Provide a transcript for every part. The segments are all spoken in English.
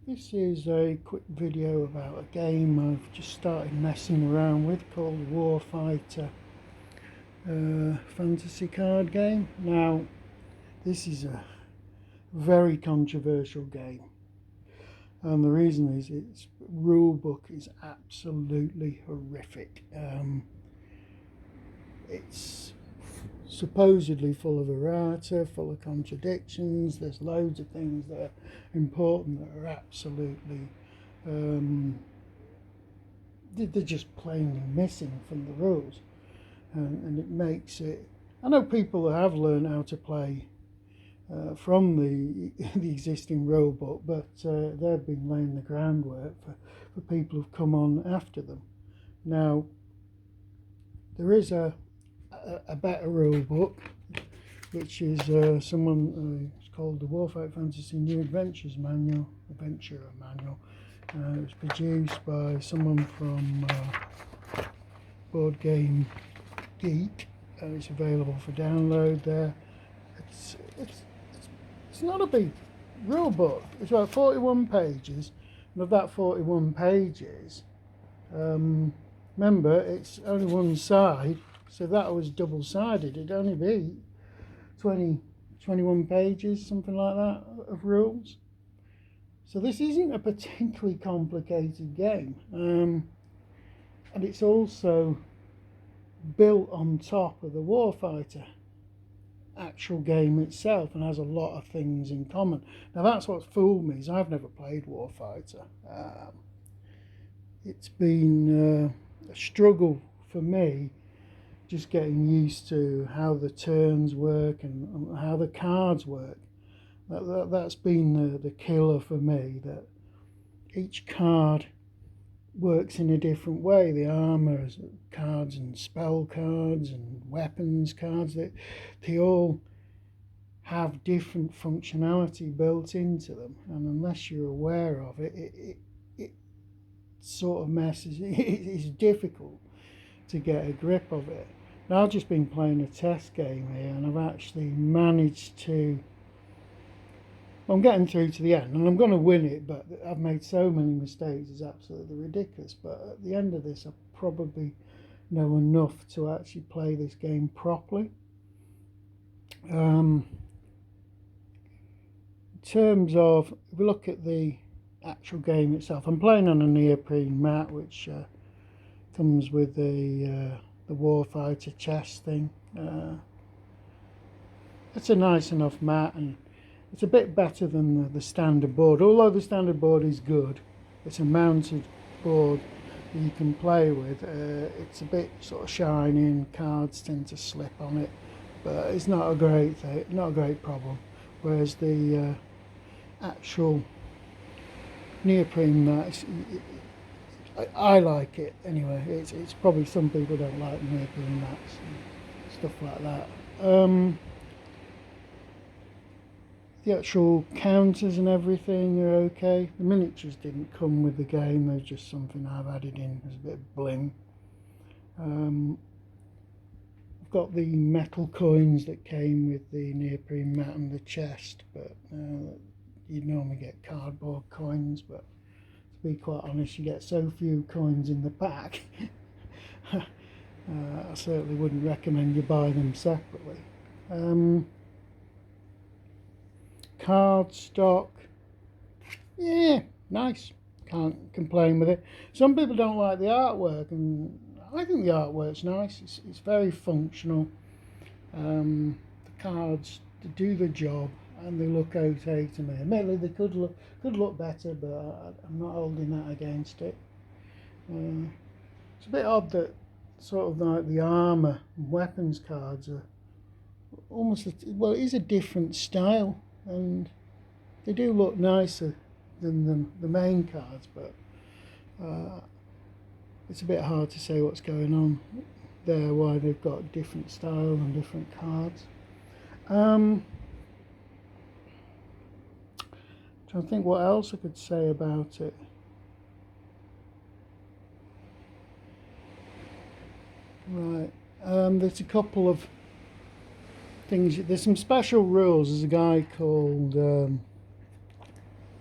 This is a quick video about a game I've just started messing around with called Warfighter, fantasy card game. Now, this is a very controversial game, and the reason is its rulebook is absolutely horrific. It's supposedly full of errata, full of contradictions. There's loads of things that are important that are absolutely they're just plainly missing from the rules, and it makes it. I know people that have learned how to play from the existing rule book, but they've been laying the groundwork for people who've come on after them. Now, there is a better rule book, which is it's called the Warfighter Fantasy New Adventures Manual, Adventurer Manual. It was produced by someone from Board Game Geek. It's available for download there. It's not a big rule book. It's about 41 pages, and of that 41 pages, remember it's only one side. So if that was double-sided, it'd only be 21 pages, something like that, of rules. So this isn't a particularly complicated game. And it's also built on top of the Warfighter actual game itself and has a lot of things in common. Now that's what fooled me, is I've never played Warfighter. It's been a struggle for me just getting used to how the turns work and how the cards work. That's been the killer for me, that each card works in a different way. The armor cards and spell cards and weapons cards, they all have different functionality built into them, and unless you're aware of it, it sort of messes. It's difficult to get a grip of it. Now, I've just been playing a test game here, and I've actually managed to. I'm getting through to the end, and I'm going to win it, but I've made so many mistakes, it's absolutely ridiculous. But at the end of this, I probably know enough to actually play this game properly. In terms of, if we look at the actual game itself, I'm playing on a neoprene mat, which comes with the Warfighter chest thing. It's a nice enough mat, and it's a bit better than the standard board. Although the standard board is good, it's a mounted board that you can play with. It's a bit sort of shiny and cards tend to slip on it, but it's not a great thing, not a great problem. Whereas the actual neoprene mat, I like it anyway. It's probably some people don't like neoprene mats and stuff like that. The actual counters and everything are okay. The miniatures didn't come with the game, they're just something I've added in as a bit of bling. I've got the metal coins that came with the neoprene mat and the chest, but you'd normally get cardboard coins, but to be quite honest, you get so few coins in the pack. I certainly wouldn't recommend you buy them separately. Card stock, yeah, nice, can't complain with it. Some people don't like the artwork, and I think the artwork's nice. It's very functional. The cards do the job and they look okay to me. Admittedly, they could look better, but I'm not holding that against it. It's a bit odd that sort of like the armor and weapons cards are almost, well, it is a different style, and they do look nicer than the main cards, but it's a bit hard to say what's going on there, why they've got different style and different cards. Trying to think what else I could say about it. Right, there's a couple of things. There's some special rules. There's a guy called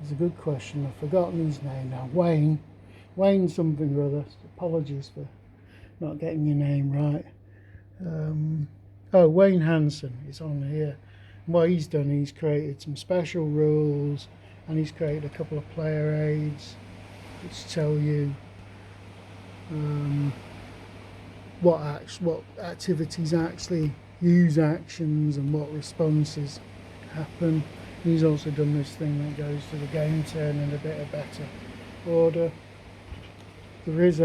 It's a good question. I've forgotten his name now. Wayne something or other. Apologies for not getting your name right. Oh, Wayne Hansen is on here. And what he's done, he's created some special rules, and he's created a couple of player aids which tell you what activities actually use actions and what responses happen. He's also done this thing that goes to the game turn in a bit of better order. There is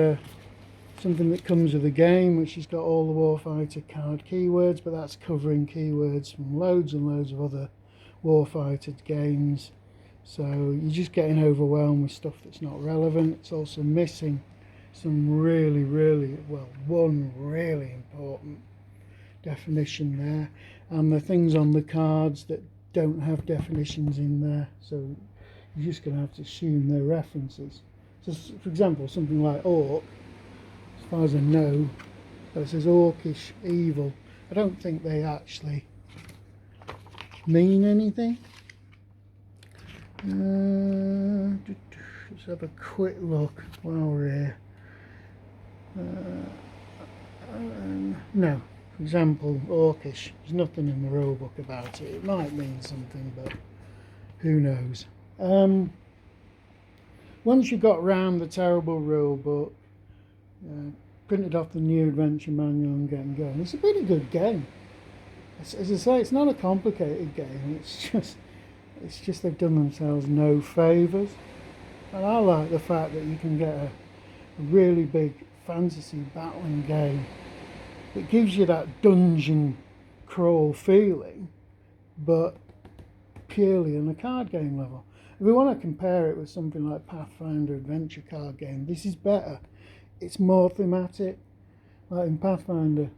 something that comes with the game which has got all the Warfighter card keywords, but that's covering keywords from loads and loads of other Warfighter games, so you're just getting overwhelmed with stuff that's not relevant. It's also missing some one really important definition there, and the things on the cards that don't have definitions in there, so you're just going to have to assume they're references. So for example, something like orc, as far as I know, it says orcish evil. I don't think they actually mean anything. Let's have a quick look while we're here. No, for example, orcish, there's nothing in the rulebook about it. It might mean something, but who knows. Once you got round the terrible rulebook, printed off the new adventure manual and getting going, it's a pretty good game. As I say, it's not a complicated game. It's just they've done themselves no favours, and I like the fact that you can get a really big fantasy battling game that gives you that dungeon crawl feeling, but purely on a card game level. If we want to compare it with something like Pathfinder adventure card game, this is better. It's more thematic. Like in Pathfinder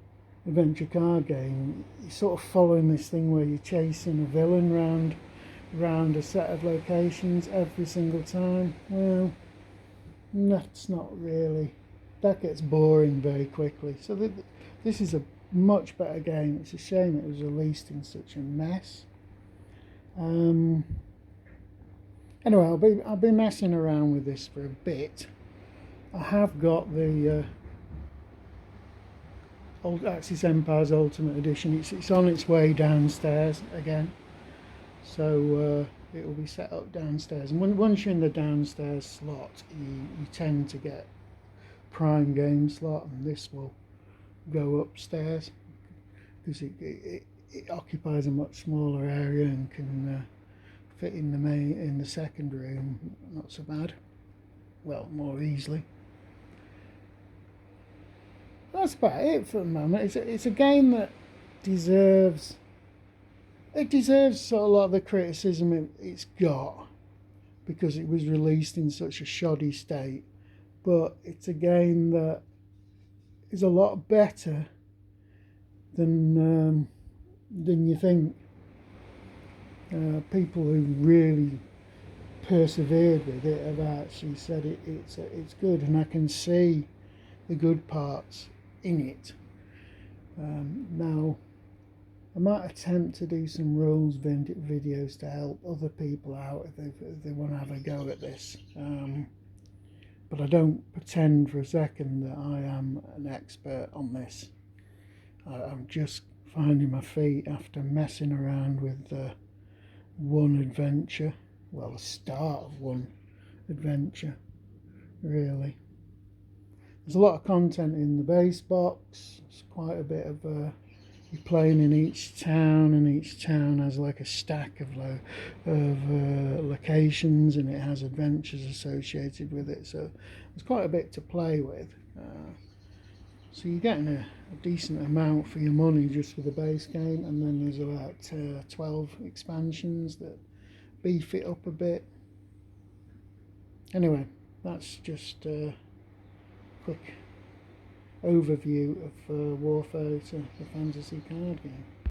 adventure card game, you're sort of following this thing where you're chasing a villain round a set of locations every single time. Well, that's not really, that gets boring very quickly. So this is a much better game. It's a shame it was released in such a mess. Anyway, I'll be messing around with this for a bit. I have got the Old Axis Empires Ultimate Edition. It's on its way downstairs again, so it will be set up downstairs. And once you're in the downstairs slot, you tend to get prime game slot, and this will go upstairs because it occupies a much smaller area and can fit in the second room not so bad, well, more easily. That's about it for the moment. It's a game that deserves sort of a lot of the criticism it's got because it was released in such a shoddy state, but it's a game that is a lot better than you think. People who really persevered with it have actually said it's good, and I can see the good parts in it. Now, I might attempt to do some rules videos to help other people out if they want to have a go at this. But I don't pretend for a second that I am an expert on this. I'm just finding my feet after messing around with one adventure. Well, the start of one adventure, really. There's a lot of content in the base box. It's quite a bit of you're playing in each town, and each town has like a stack of locations, and it has adventures associated with it. So there's quite a bit to play with. So you're getting a decent amount for your money just for the base game, and then there's about 12 expansions that beef it up a bit. Anyway, that's just a quick overview of Warfighter, the fantasy card game.